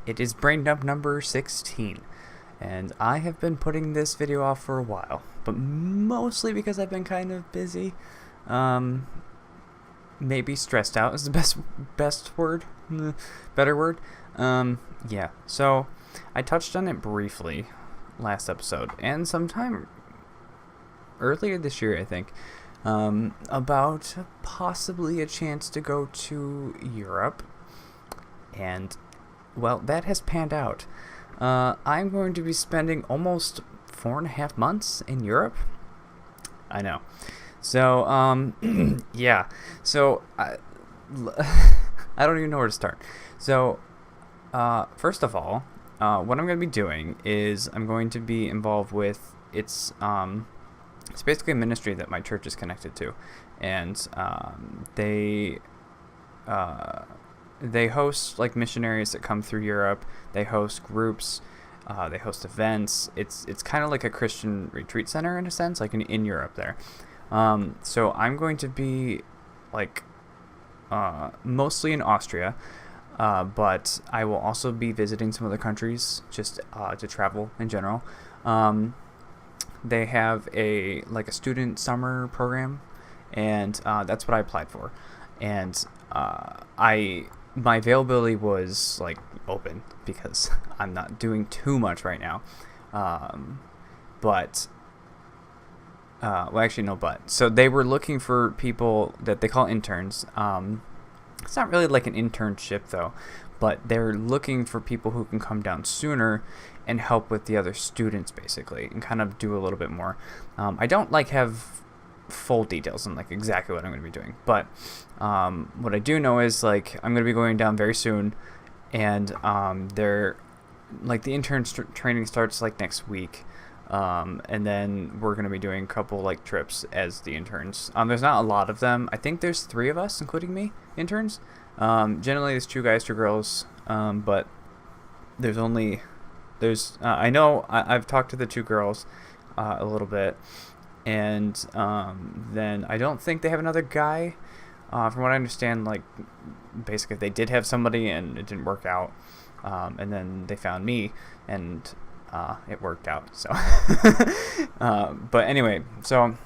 It is Brain Dump number 16, and I have been putting this video off for a while, but mostly because I've been kind of busy. Maybe stressed out is the best word, better word. Yeah, so I touched on it briefly last episode, and sometime earlier this year, I think, about possibly a chance to go to Europe, and well, that has panned out. I'm going to be spending almost 4.5 months in Europe. I know. So, yeah. So, I don't even know where to start. So, first of all, what I'm going to be doing is I'm going to be involved with it's basically a ministry that my church is connected to, and they host like missionaries that come through Europe. They host groups. They host events. It's kind of like a Christian retreat center in a sense, like in Europe there. So I'm going to be like mostly in Austria, but I will also be visiting some other countries just to travel in general. They have a student summer program, and that's what I applied for. And my availability was like open because I'm not doing too much right now. So they were looking for people that they call interns. It's not really like an internship though, but they're looking for people who can come down sooner and help with the other students basically and kind of do a little bit more. I don't have full details on exactly what I'm going to be doing, but what I do know is I'm going to be going down very soon, and they're the intern training starts next week. And then we're going to be doing a couple trips as the interns. There's not a lot of them. I think there's 3 of us, including me, interns. Generally there's 2 guys, 2 girls. But I know I've talked to the 2 girls, a little bit. And, then I don't think they have another guy. From what I understand, basically they did have somebody and it didn't work out. And then they found me, and it worked out. So, but anyway, so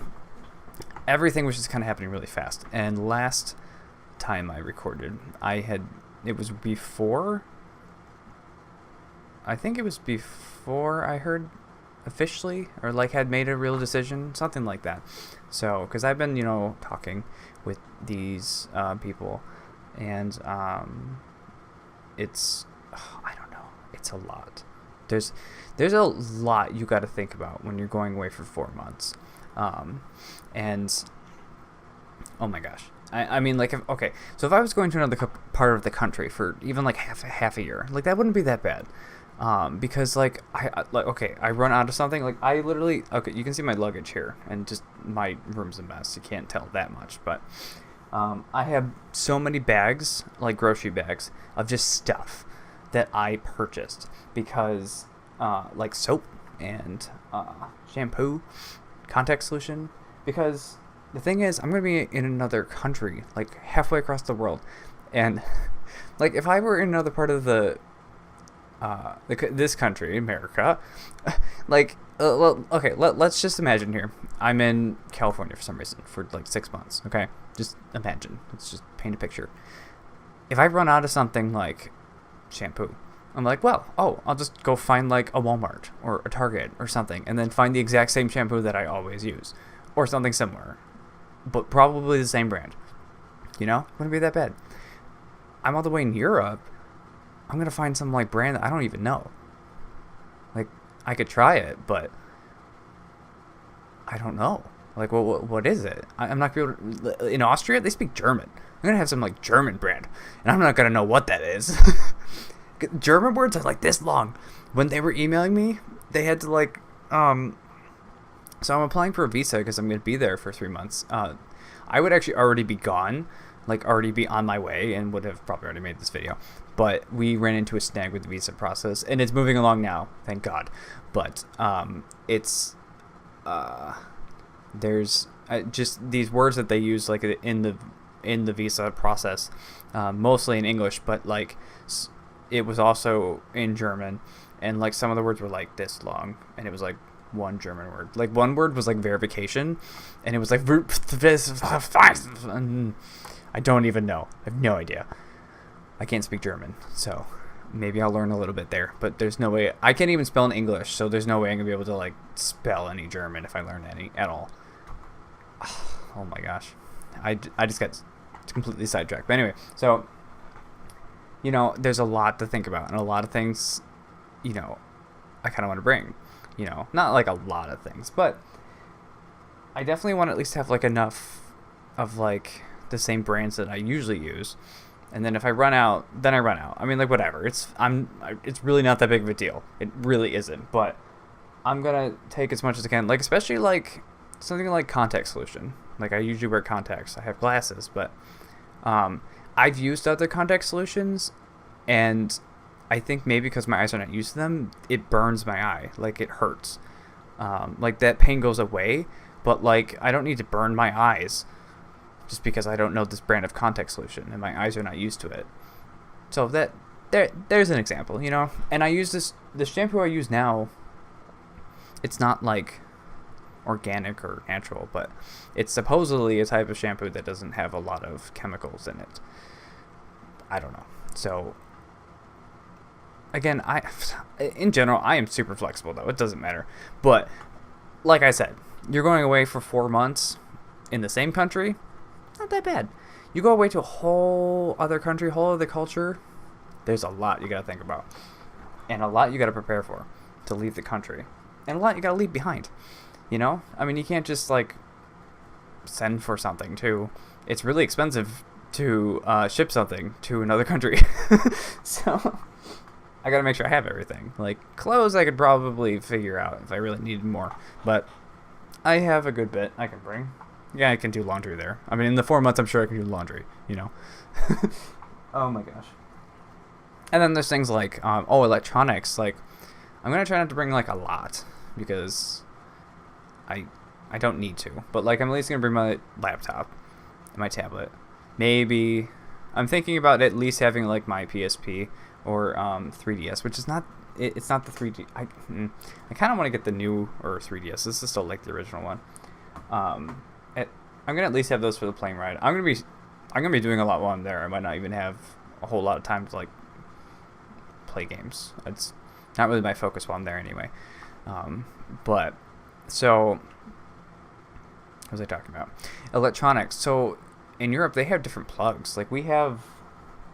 everything was just kind of happening really fast. And last time I recorded, I think it was before I heard officially, or had made a real decision, something like that. So, because I've been, talking with these people, and it's, I don't know, it's a lot. There's a lot you got to think about when you're going away for 4 months, and oh my gosh, I mean, so if I was going to another part of the country for even half a year, that wouldn't be that bad, because I run out of something, I literally, you can see my luggage here, and just my room's a mess. You can't tell that much, but I have so many bags, grocery bags, of just stuff that I purchased because soap and shampoo, contact solution, because the thing is I'm going to be in another country, halfway across the world, and if I were in another part of this country, America, let's just imagine here I'm in California for some reason for 6 months, okay? Just imagine. Let's just paint a picture. If I run out of something like shampoo, I'm I'll just go find a Walmart or a Target or something, and then find the exact same shampoo that I always use, or something similar, but probably the same brand. Wouldn't be that bad. I'm all the way in Europe. I'm gonna find some brand that I don't even know. I could try it, but I don't know. What is it? I'm not gonna be able to, in Austria they speak German. I'm gonna have some German brand, and I'm not gonna know what that is. German words are this long. When they were emailing me, they had to so I'm applying for a visa because I'm going to be there for 3 months. I would actually already be gone, already be on my way, and would have probably already made this video. But we ran into a snag with the visa process, and it's moving along now, thank God. But there's just these words that they use in the visa process, mostly in English, but it was also in German, and like some of the words were like this long, and it was like one German word. Like one word was like verification, and it was like I don't even know. I have no idea. I can't speak German, so maybe I'll learn a little bit there. But there's no way I can't even spell in English, so there's no way I'm gonna be able to like spell any German if I learn any at all. Oh my gosh, I just got completely sidetracked. But anyway, so there's a lot to think about and a lot of things, I kind of want to bring. Not like a lot of things, but I definitely want to at least have like enough of like the same brands that I usually use. And then if I run out, then I run out. I mean, like whatever. It's really not that big of a deal. It really isn't. But I'm gonna take as much as I can. Like especially like something like contact solution. Like I usually wear contacts. I have glasses, but I've used other contact solutions, and I think maybe because my eyes are not used to them, it burns my eye. Like it hurts. Like that pain goes away, but like I don't need to burn my eyes just because I don't know this brand of contact solution and my eyes are not used to it. So there's an example, And I use the shampoo I use now. It's not like organic or natural, but it's supposedly a type of shampoo that doesn't have a lot of chemicals in it. I don't know. So again, in general, I am super flexible though. It doesn't matter. But like I said, you're going away for 4 months in the same country. Not that bad. You go away to a whole other country, whole other culture. There's a lot you got to think about, and a lot you got to prepare for to leave the country, and a lot you got to leave behind. I mean, you can't just like send for something too. It's really expensive to ship something to another country. So I got to make sure I have everything. Like clothes, I could probably figure out if I really needed more, but I have a good bit I can bring. Yeah, I can do laundry there. I mean, in the 4 months, I'm sure I can do laundry, Oh my gosh. And then there's things like, electronics. Like, I'm going to try not to bring, like, a lot because I don't need to. But, like, I'm at least going to bring my laptop and my tablet. Maybe, I'm thinking about at least having, like, my PSP or 3DS, which is not, it's not the 3D. I kind of want to get the new, or 3DS. This is still, like, the original one. I'm gonna at least have those for the plane ride. I'm gonna be doing a lot while I'm there. I might not even have a whole lot of time to like play games. It's not really my focus while I'm there anyway. But so what was I talking about? Electronics. So in Europe they have different plugs. Like we have,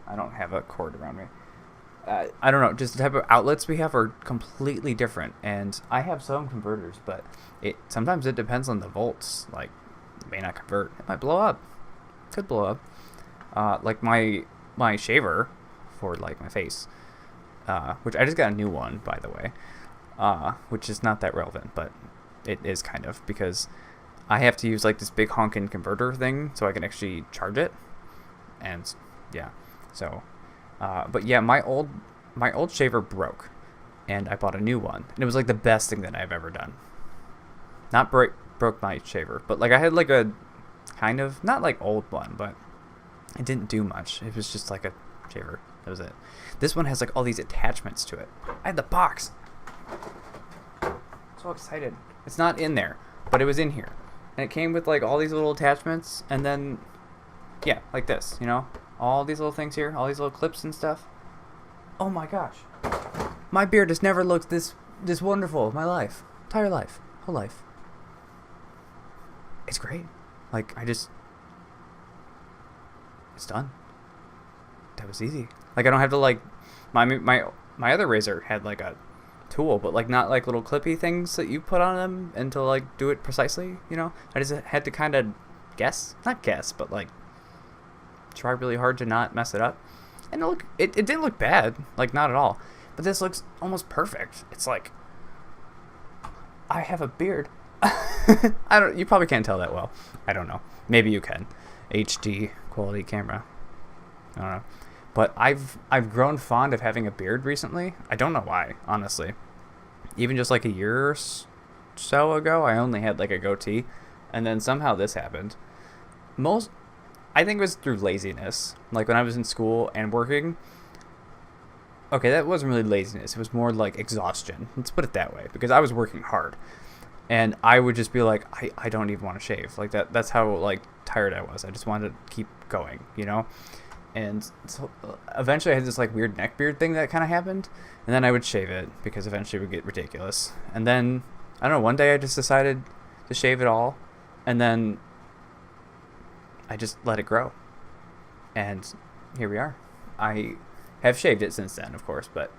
I don't have a cord around me. I don't know, just the type of outlets we have are completely different, and I have some converters, but sometimes it depends on the volts. Like it may not convert. It might blow up. Could blow up. Like my shaver for like my face, which I just got a new one, by the way, which is not that relevant, but it is kind of, because I have to use like this big honkin' converter thing so I can actually charge it, and yeah, so. But yeah, my old shaver broke, and I bought a new one, and it was like the best thing that I've ever done. Not broke my shaver, but like I had like a kind of, not like old one, but it didn't do much. It was just like a shaver. That was it. This one has like all these attachments to it. I had the box. So excited. It's not in there, but it was in here, and it came with like all these little attachments, and then yeah, like this, all these little things here, all these little clips and stuff. Oh my gosh. My beard has never looked this wonderful in my life. Entire life. Whole life. It's great. Like, it's done. That was easy. Like, I don't have to, like, my other razor had, like, a tool, but, like, not, like, little clippy things that you put on them and to, like, do it precisely, I just had to kind of not guess, but, like, try really hard to not mess it up, and it didn't look bad, like not at all, but this looks almost perfect. It's like I have a beard. You probably can't tell that well. I don't know, maybe you can. HD quality camera, I don't know, but I've grown fond of having a beard recently. I don't know why, honestly. Even just like a year or so ago, I only had like a goatee, and then somehow this happened. I think it was through laziness. Like when I was in school and working, okay, that wasn't really laziness. It was more like exhaustion. Let's put it that way, because I was working hard, and I would just be like, I don't even want to shave. Like that's how like tired I was. I just wanted to keep going, you know. And so eventually I had this like weird neck beard thing that kind of happened, and then I would shave it because eventually it would get ridiculous. And then I don't know, one day I just decided to shave it all, and then I just let it grow, and here we are. I have shaved it since then, of course, but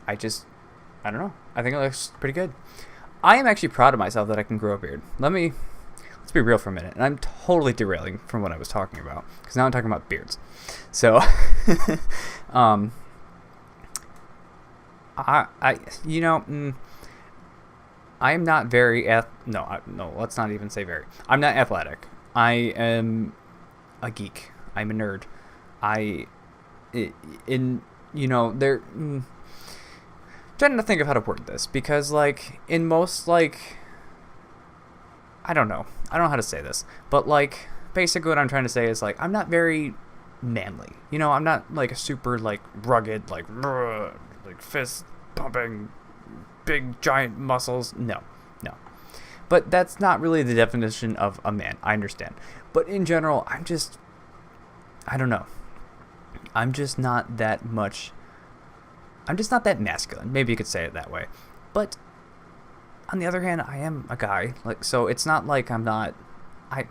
I don't know. I think it looks pretty good. I am actually proud of myself that I can grow a beard. Let's be real for a minute, and I'm totally derailing from what I was talking about, because now I'm talking about beards. So, I am not very no, let's not even say very. I'm not athletic. I am a geek. I'm a nerd. Trying to think of how to word this, because like in most like I don't know how to say this, but like basically what I'm trying to say is like I'm not very manly. I'm not like a super like rugged like fist pumping big giant muscles. No. But that's not really the definition of a man. I understand. But in general, I don't know. I'm just not that masculine. Maybe you could say it that way. But on the other hand, I am a guy. Like, so it's not like I'm not. I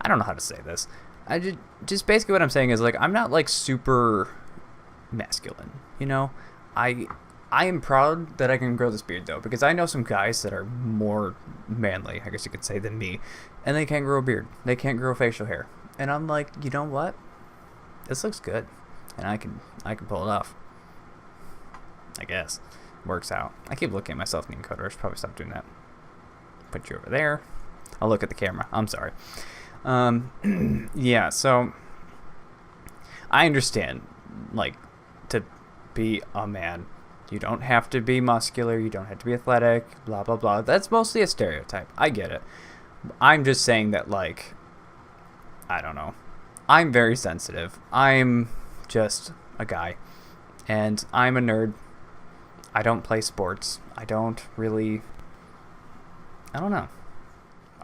don't know how to say this. I just basically what I'm saying is like I'm not like super masculine. I am proud that I can grow this beard though, because I know some guys that are more manly, I guess you could say, than me, and they can't grow a beard. They can't grow facial hair, and I'm like, you know what? This looks good, and I can pull it off. I guess works out. I keep looking at myself in the encoder. I should probably stop doing that. Put you over there. I'll look at the camera. I'm sorry. Yeah. So I understand, like, to be a man, you don't have to be muscular. You don't have to be athletic. Blah blah blah. That's mostly a stereotype. I get it. I'm just saying that, like, I don't know. I'm very sensitive. I'm just a guy, and I'm a nerd. I don't play sports. I don't know.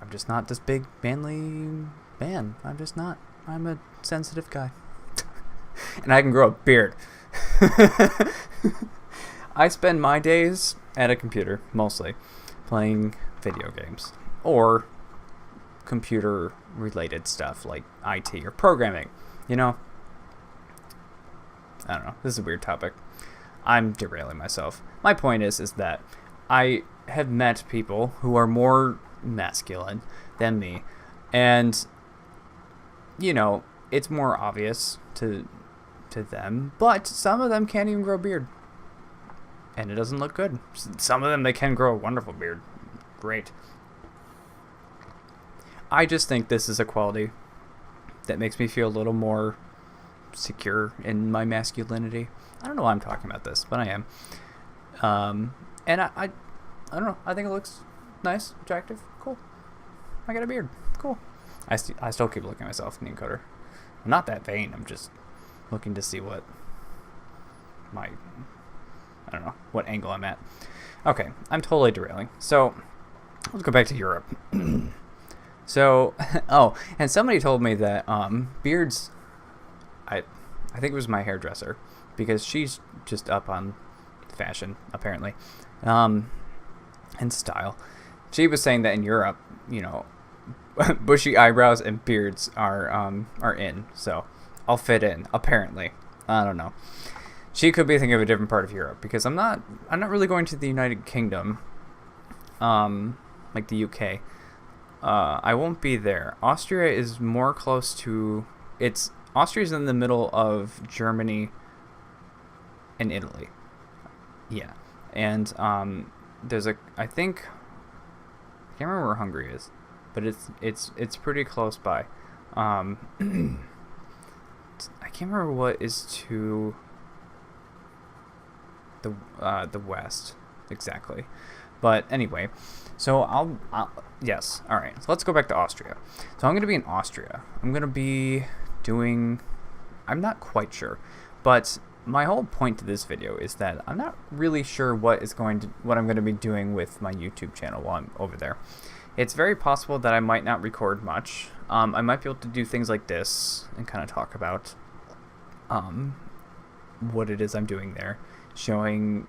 I'm just not this big manly man. I'm just not. I'm a sensitive guy. And I can grow a beard. I spend my days at a computer, mostly, playing video games. Or computer-related stuff, like IT or programming. I don't know. This is a weird topic. I'm derailing myself. My point is that I have met people who are more masculine than me, and it's more obvious to them, but some of them can't even grow a beard, and it doesn't look good. Some of them, they can grow a wonderful beard. Great. I just think this is a quality that makes me feel a little more secure in my masculinity. I don't know why I'm talking about this, but I am. And I don't know. I think it looks nice, attractive, cool. I got a beard, cool. I still keep looking at myself in the encoder. I'm not that vain. I'm just looking to see what what angle I'm at. Okay, I'm totally derailing. So let's go back to Europe. So, and somebody told me that beards. I think it was my hairdresser, because she's just up on fashion apparently, and style. She was saying that in Europe, bushy eyebrows and beards are in. So I'll fit in apparently. I don't know. She could be thinking of a different part of Europe, because I'm not really going to the United Kingdom, like the UK. I won't be there. Austria is more close to. Austria's in the middle of Germany and Italy. Yeah, and there's I can't remember where Hungary is, but it's pretty close by. I can't remember what is to the west exactly, but anyway, so yes, all right. So let's go back to Austria. So I'm going to be in Austria. I'm going to be doing. I'm not quite sure, but my whole point to this video is that I'm not really sure what I'm going to be doing with my YouTube channel while I'm over there. It's very possible that I might not record much. I might be able to do things like this and kind of talk about what it is I'm doing there, showing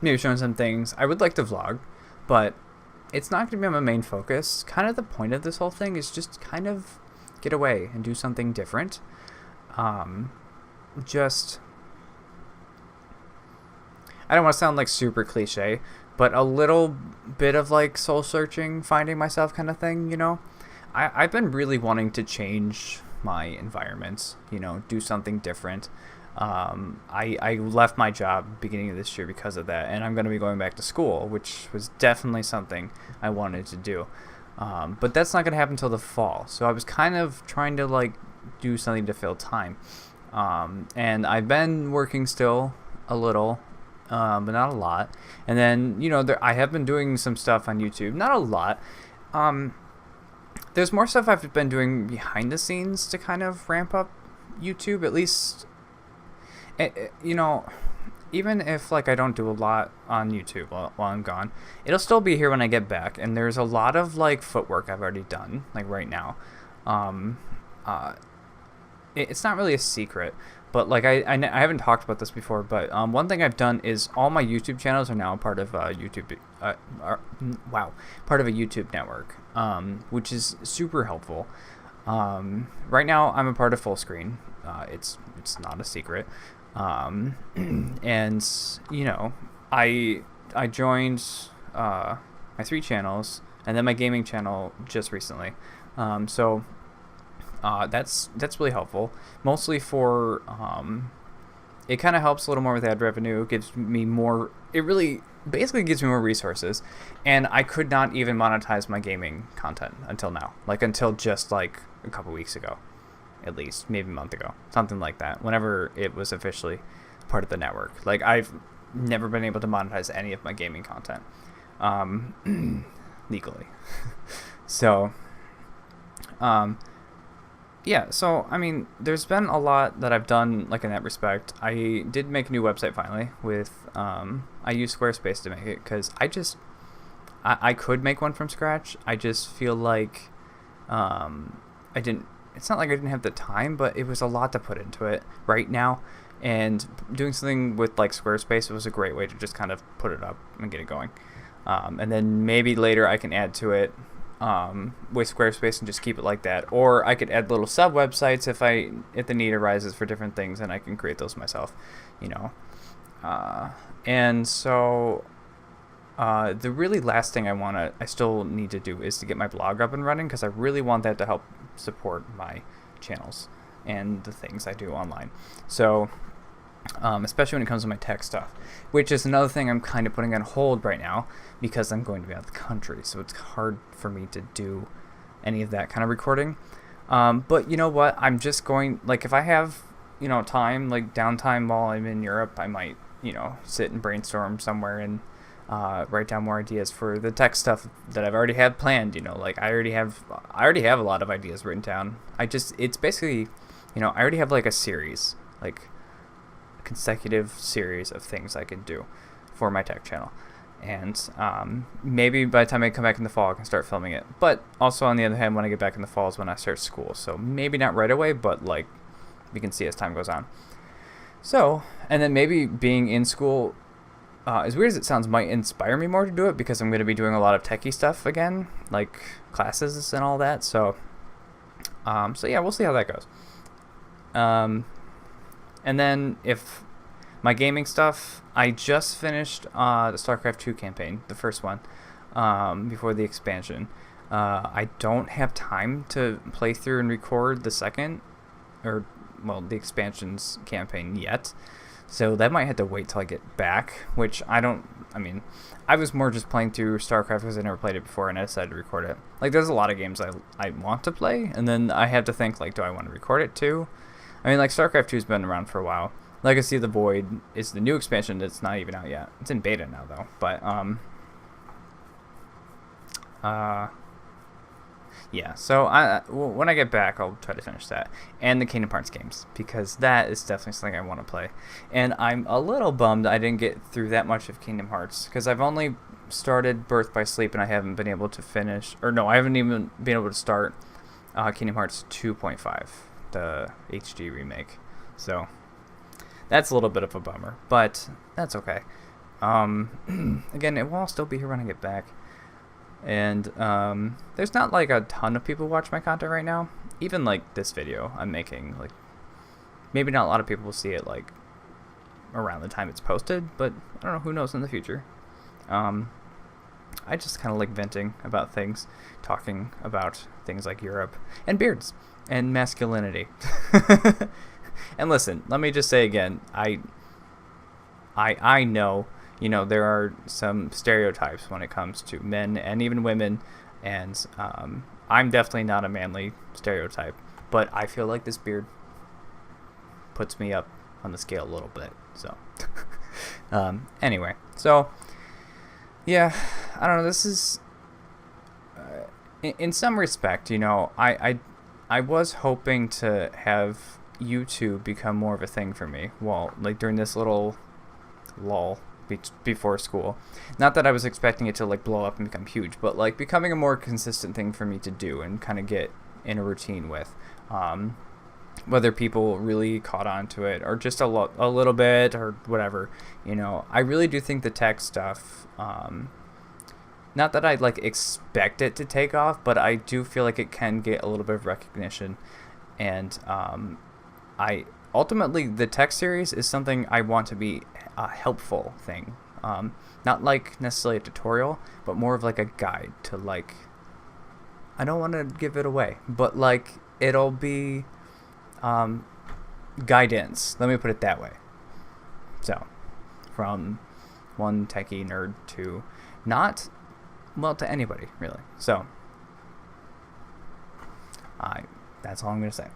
maybe showing some things. I would like to vlog, but it's not going to be my main focus. Kind of the point of this whole thing is just kind of get away and do something different. Just, I don't want to sound like super cliche, but a little bit of like soul searching, finding myself kind of thing, you know. I've been really wanting to change my environment, you know, do something different. I left my job beginning of this year because of that, and I'm going to be going back to school, which was definitely something I wanted to do. But that's not going to happen until the fall. So I was kind of trying to like do something to fill time. And I've been working still a little, but not a lot. And then, you know, I have been doing some stuff on YouTube, not a lot. There's more stuff I've been doing behind the scenes to kind of ramp up YouTube, at least. You know, even if like I don't do a lot on YouTube while I'm gone, it'll still be here when I get back. And there's a lot of like footwork I've already done, like right now. It's not really a secret, but like I haven't talked about this before, but one thing I've done is all my YouTube channels are now part of YouTube. Part of a YouTube network, which is super helpful. Right now I'm a part of Fullscreen. It's not a secret. And you know, I joined my 3 channels and then my gaming channel just recently. So that's really helpful, mostly for it kind of helps a little more with ad revenue. It gives me more, it really basically gives me more resources, and I could not even monetize my gaming content until now, like until just like a couple weeks ago, at least maybe a month ago, something like that, whenever it was officially part of the network. Like I've never been able to monetize any of my gaming content legally. So yeah, so I mean, there's been a lot that I've done like in that respect. I did make a new website finally with I used Squarespace to make it because I could make one from scratch. I just feel like it's not like I didn't have the time, but it was a lot to put into it right now, and doing something with like Squarespace was a great way to just kind of put it up and get it going. And then maybe later I can add to it with Squarespace and just keep it like that, or I could add little sub websites if the need arises for different things, and I can create those myself, you know. And so the really last thing I still need to do is to get my blog up and running, because I really want that to help support my channels and the things I do online. So especially when it comes to my tech stuff, which is another thing I'm kind of putting on hold right now because I'm going to be out of the country, so it's hard for me to do any of that kind of recording. But you know what, I'm just going, like if I have, you know, time, like downtime while I'm in Europe, I might, you know, sit and brainstorm somewhere and write down more ideas for the tech stuff that I've already had planned. You know, like I already have a lot of ideas written down. It's basically, you know, I already have like a series, like consecutive series of things I can do for my tech channel, and maybe by the time I come back in the fall I can start filming it. But also on the other hand, when I get back in the fall is when I start school, so maybe not right away, but like we can see as time goes on. So, and then maybe being in school, as weird as it sounds, might inspire me more to do it, because I'm going to be doing a lot of techie stuff again, like classes and all that. So yeah, we'll see how that goes. And then if my gaming stuff, I just finished the StarCraft 2 campaign, the first one, before the expansion. I don't have time to play through and record the second, the expansion's campaign yet. So that might have to wait till I get back, which I was more just playing through StarCraft because I never played it before, and I decided to record it. Like, there's a lot of games I want to play, and then I have to think, like, do I want to record it too? I mean, like, StarCraft 2's been around for a while. Legacy of the Void is the new expansion that's not even out yet. It's in beta now, though. But, Yeah, so when I get back, I'll try to finish that and the Kingdom Hearts games because that is definitely something I want to play. And I'm a little bummed I didn't get through that much of Kingdom Hearts because I've only started Birth by Sleep and I haven't been able to finish, or no, I haven't even been able to start Kingdom Hearts 2.5, the HD remake. So that's a little bit of a bummer, but that's okay. Again, it will all still be here when I get back. And there's not like a ton of people watch my content right now. Even like this video I'm making, like maybe not a lot of people will see it like around the time it's posted, but I don't know, who knows in the future. I just kind of like venting about things, talking about things like Europe and beards and masculinity. And listen, let me just say again, I know, you know, there are some stereotypes when it comes to men and even women, and I'm definitely not a manly stereotype, but I feel like this beard puts me up on the scale a little bit. So anyway, so yeah, I don't know, this is in some respect, you know, I was hoping to have YouTube become more of a thing for me, well, like during this little lull before school. Not that I was expecting it to like blow up and become huge, but like becoming a more consistent thing for me to do and kind of get in a routine with. Whether people really caught on to it or just a little bit or whatever, you know, I really do think the tech stuff, not that I like expect it to take off, but I do feel like it can get a little bit of recognition. And I ultimately, the tech series is something I want to be a helpful thing. Not like necessarily a tutorial, but more of like a guide to like, I don't want to give it away, but like it'll be guidance. Let me put it that way. So, from one techie nerd to not, well, to anybody really. So, that's all I'm gonna say.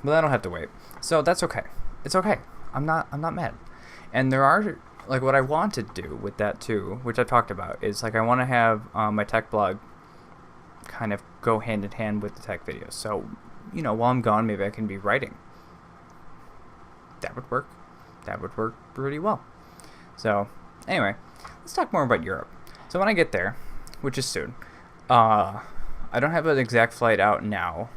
But I don't have to wait. So that's okay. It's okay. I'm not mad. And there are, like, what I want to do with that too, which I talked about, is like I want to have my tech blog kind of go hand in hand with the tech videos. So, you know, while I'm gone, maybe I can be writing. That would work. That would work pretty well. So, anyway, let's talk more about Europe. So when I get there, which is soon, I don't have an exact flight out now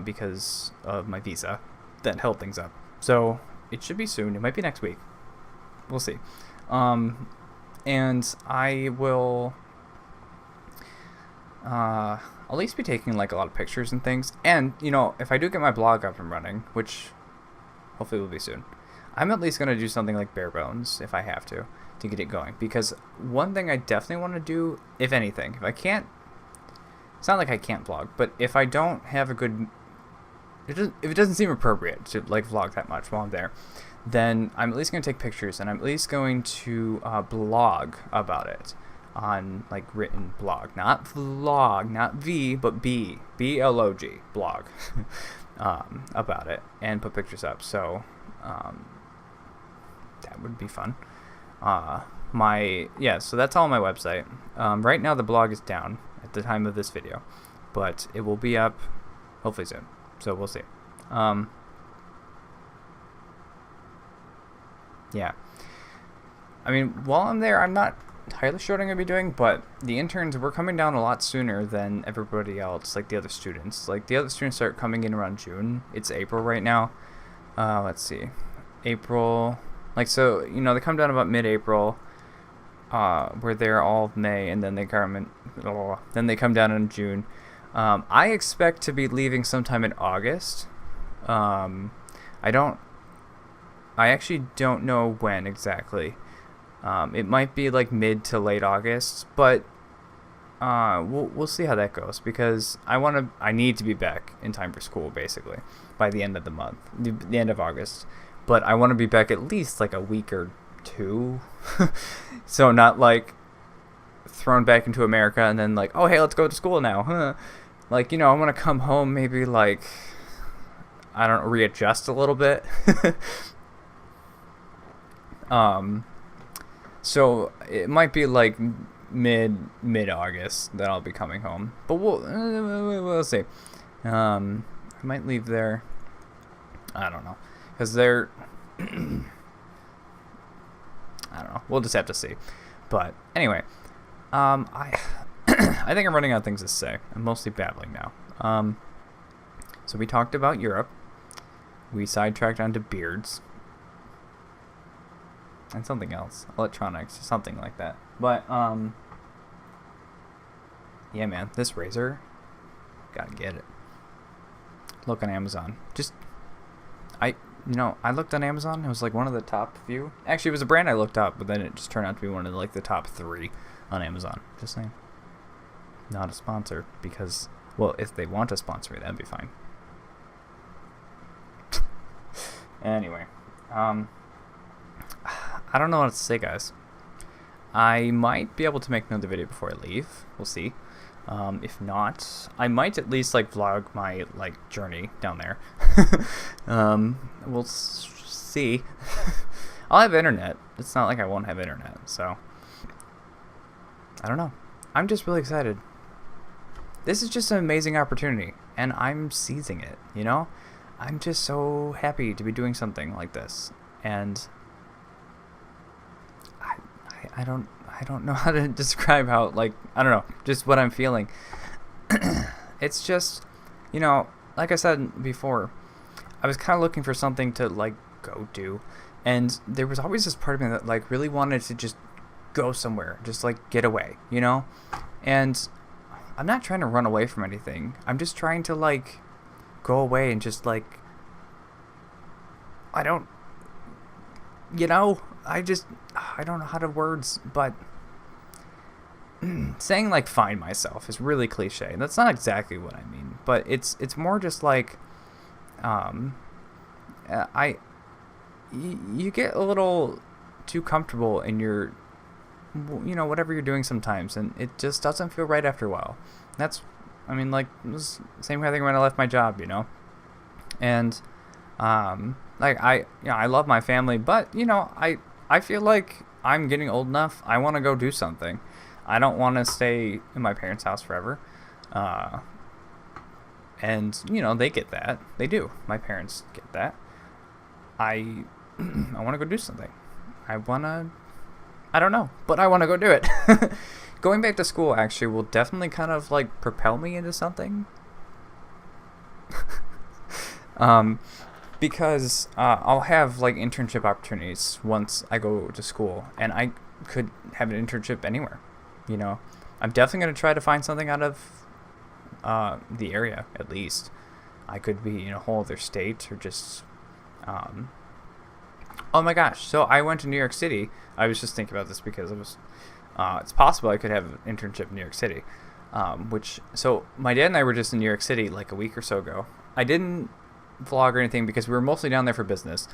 because of my visa that held things up. So it should be soon. It might be next week. We'll see. And I will at least be taking like a lot of pictures and things. And, you know, if I do get my blog up and running, which hopefully will be soon, I'm at least going to do something like bare bones if I have to get it going. Because one thing I definitely want to do, if anything, if I can't, it's not like I can't vlog, but if I don't have a good, if it doesn't seem appropriate to like vlog that much while I'm there, then I'm at least going to take pictures and I'm at least going to blog about it on like written blog, not vlog, not V, but B-L-O-G, blog, about it and put pictures up. So that would be fun. So that's all on my website. Right now the blog is down at the time of this video, but it will be up hopefully soon. So we'll see. Yeah. I mean, while I'm there, I'm not entirely sure what I'm going to be doing, but the interns were coming down a lot sooner than everybody else, like the other students. Like, the other students start coming in around June. It's April right now. Let's see. April. Like, so, you know, they come down about mid-April. We're there all of May, and then they come down in June. I expect to be leaving sometime in August. I actually don't know when exactly. It might be like mid to late August, but we'll see how that goes, because I need to be back in time for school basically by the end of the month, the end of August. But I want to be back at least like a week or two, so not like thrown back into America and then like, oh hey, let's go to school now, huh? Like, you know, I want to come home maybe like, I don't know, readjust a little bit. So it might be like mid August that I'll be coming home. But we'll see. I might leave there. I don't know, because they're I don't know. We'll just have to see. But anyway, I I think I'm running out of things to say. I'm mostly babbling now. So we talked about Europe. We sidetracked onto beards. And something else. Electronics, something like that. But, yeah, man. This razor, gotta get it. Look on Amazon. I looked on Amazon. It was like one of the top few. Actually, it was a brand I looked up, but then it just turned out to be one of like the top 3 on Amazon. Just saying. Not a sponsor, because, well, if they want to sponsor me, that'd be fine. Anyway, I don't know what to say, guys. I might be able to make another video before I leave. We'll see. If not, I might at least like vlog my like journey down there. We'll see. I'll have internet. It's not like I won't have internet, so I don't know. I'm just really excited. This is just an amazing opportunity, and I'm seizing it, you know? I'm just so happy to be doing something like this, and I don't know how to describe how, like, I don't know, just what I'm feeling. It's just, you know, like I said before, I was kind of looking for something to, like, go do, and there was always this part of me that, like, really wanted to just go somewhere, just, like, get away, you know? And I'm not trying to run away from anything. I'm just trying to, like, go away and just, like, I don't know how to words, but saying, like, find myself is really cliche, and that's not exactly what I mean, but it's more just, like, you get a little too comfortable in your, you know, whatever you're doing sometimes, and it just doesn't feel right after a while. That's, I mean, like, it was the same kind of thing when I left my job, you know, and, like, I love my family, but, you know, I feel like I'm getting old enough. I want to go do something. I don't want to stay in my parents' house forever. And, you know, they get that. They do. My parents get that. I want to go do something. I don't know, but I want to go do it. Going back to school, actually, will definitely kind of, like, propel me into something. Because I'll have, like, internship opportunities once I go to school, and I could have an internship anywhere, you know. I'm definitely going to try to find something out of the area, at least. I could be in a whole other state, or just, oh my gosh, so I went to New York City. I was just thinking about this because it was, it's possible I could have an internship in New York City, so my dad and I were just in New York City, like, a week or so ago. I didn't vlog or anything because we were mostly down there for business,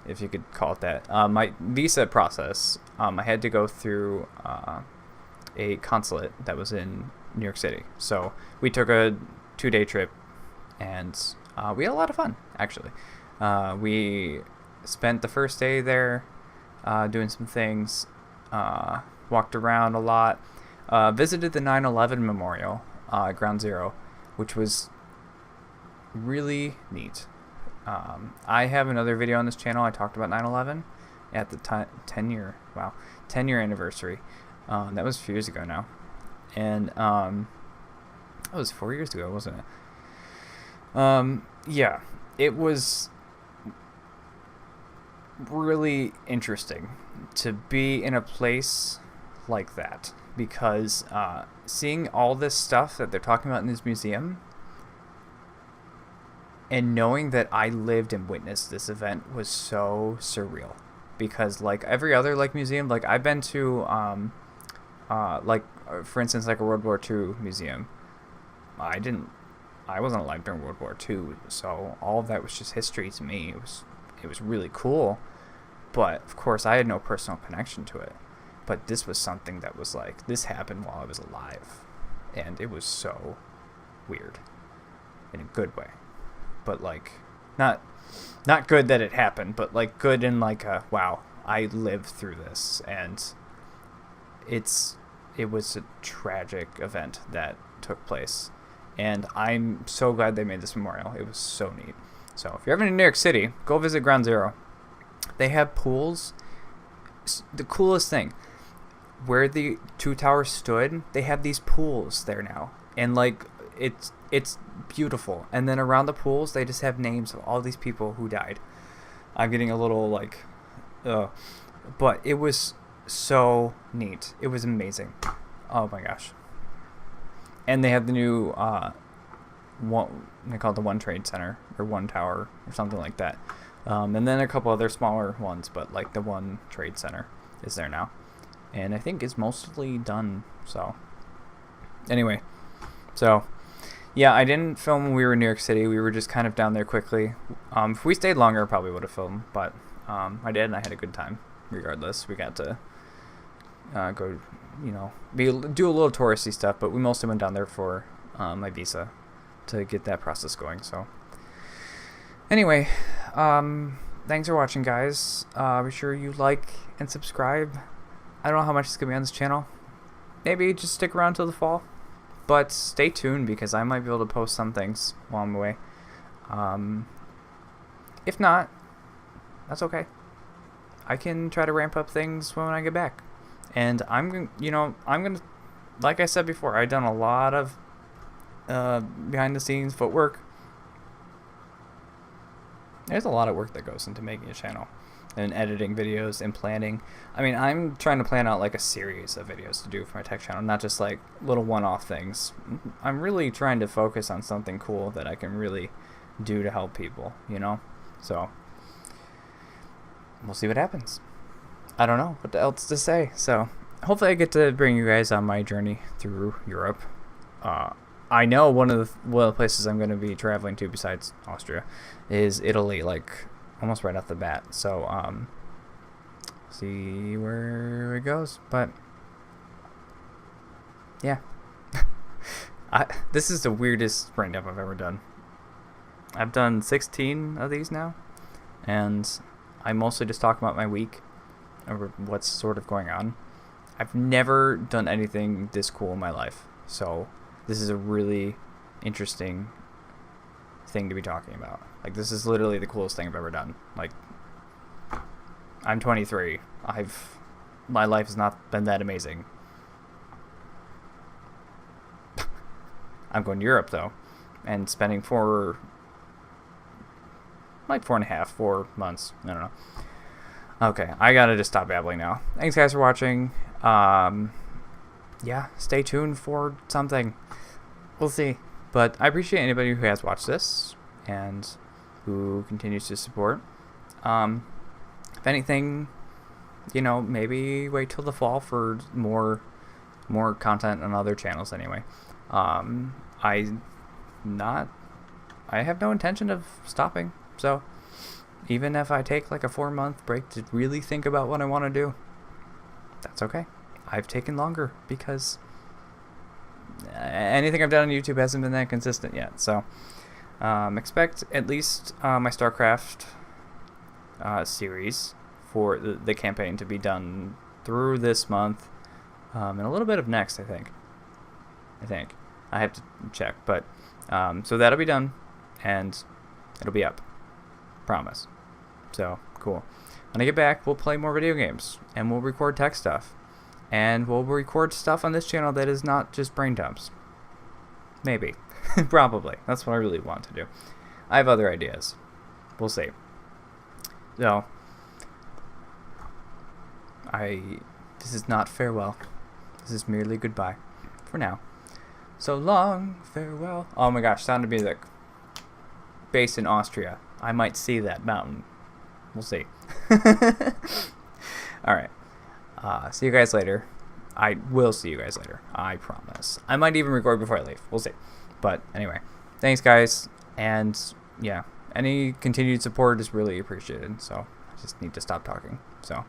if you could call it that. My visa process, I had to go through a consulate that was in New York City, so we took a 2-day trip, and we had a lot of fun, actually. We spent the first day there doing some things, walked around a lot, visited the 9/11 memorial, Ground Zero, which was really neat. I have another video on this channel. I talked about 9/11 at the 10-year anniversary. That was a few years ago now, and that was 4 years ago, wasn't it? Yeah, it was really interesting to be in a place like that, because seeing all this stuff that they're talking about in this museum, and knowing that I lived and witnessed this event, was so surreal. Because, like, every other, like, museum, like, I've been to, like, for instance, like, a World War II museum. I wasn't alive during World War II, so all of that was just history to me. It was really cool, but, of course, I had no personal connection to it. But this was something that was, like, this happened while I was alive, and it was so weird, in a good way. But, like, not good that it happened, but, like, good in, like, a, wow, I lived through this, and it it was a tragic event that took place. And I'm so glad they made this memorial. It was so neat. So if you're ever in New York City, go visit Ground Zero. They have pools. The coolest thing, where the two towers stood, they have these pools there now. And like it's beautiful. And then around the pools, they just have names of all these people who died. I'm getting a little like but it was so neat. It was amazing. Oh my gosh. And they have the new they call it the One Trade Center or One Tower or something like that. And then a couple other smaller ones, but like the One Trade Center is there now. And I think it's mostly done. So anyway, so yeah, I didn't film when we were in New York City. We were just kind of down there quickly. If we stayed longer, I probably would have filmed, but I did, and I had a good time. Regardless, we got to go, do a little touristy stuff, but we mostly went down there for my visa to get that process going. So anyway, thanks for watching, guys. Be sure you like and subscribe. I don't know how much it's gonna be on this channel. Maybe just stick around till the fall, but stay tuned because I might be able to post some things while I'm away. If not, that's okay. I can try to ramp up things when I get back. And I'm gonna, like I said before, I've done a lot of behind the scenes footwork. There's a lot of work that goes into making a channel and editing videos and planning. I mean, I'm trying to plan out like a series of videos to do for my tech channel, not just like little one-off things. I'm really trying to focus on something cool that I can really do to help people, So we'll see what happens. I don't know what else to say. So hopefully I get to bring you guys on my journey through Europe. I know one of the places I'm going to be traveling to besides Austria is Italy, like almost right off the bat. So see where it goes. But yeah, this is the weirdest brain dump I've ever done. I've done 16 of these now, and I mostly just talk about my week or what's sort of going on. I've never done anything this cool in my life, so this is a really interesting thing to be talking about. Like, this is literally the coolest thing I've ever done. Like, I'm 23. My life has not been that amazing. I'm going to Europe though, and spending 4 months. I don't know. Okay, I gotta just stop babbling now. Thanks guys for watching. Yeah, stay tuned for something. We'll see. But I appreciate anybody who has watched this and who continues to support. If anything, maybe wait till the fall for more content on other channels anyway. I have no intention of stopping. So even if I take like a 4-month break to really think about what I want to do, that's okay. I've taken longer because anything I've done on YouTube hasn't been that consistent yet. So expect at least my StarCraft series for the campaign to be done through this month, and a little bit of next, I think. I have to check, but so that'll be done and it'll be up. Promise. So cool. When I get back, we'll play more video games and we'll record tech stuff, and we'll record stuff on this channel that is not just brain dumps. Maybe. Probably. That's what I really want to do. I have other ideas. We'll see. So this is not farewell. This is merely goodbye for now. So long, farewell. Oh my gosh, Sound of Music. Based in Austria. I might see that mountain. We'll see. Alright. See you guys later. I will see you guys later. I promise. I might even record before I leave. We'll see. But anyway. Thanks, guys. And yeah. Any continued support is really appreciated. So I just need to stop talking. So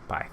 bye.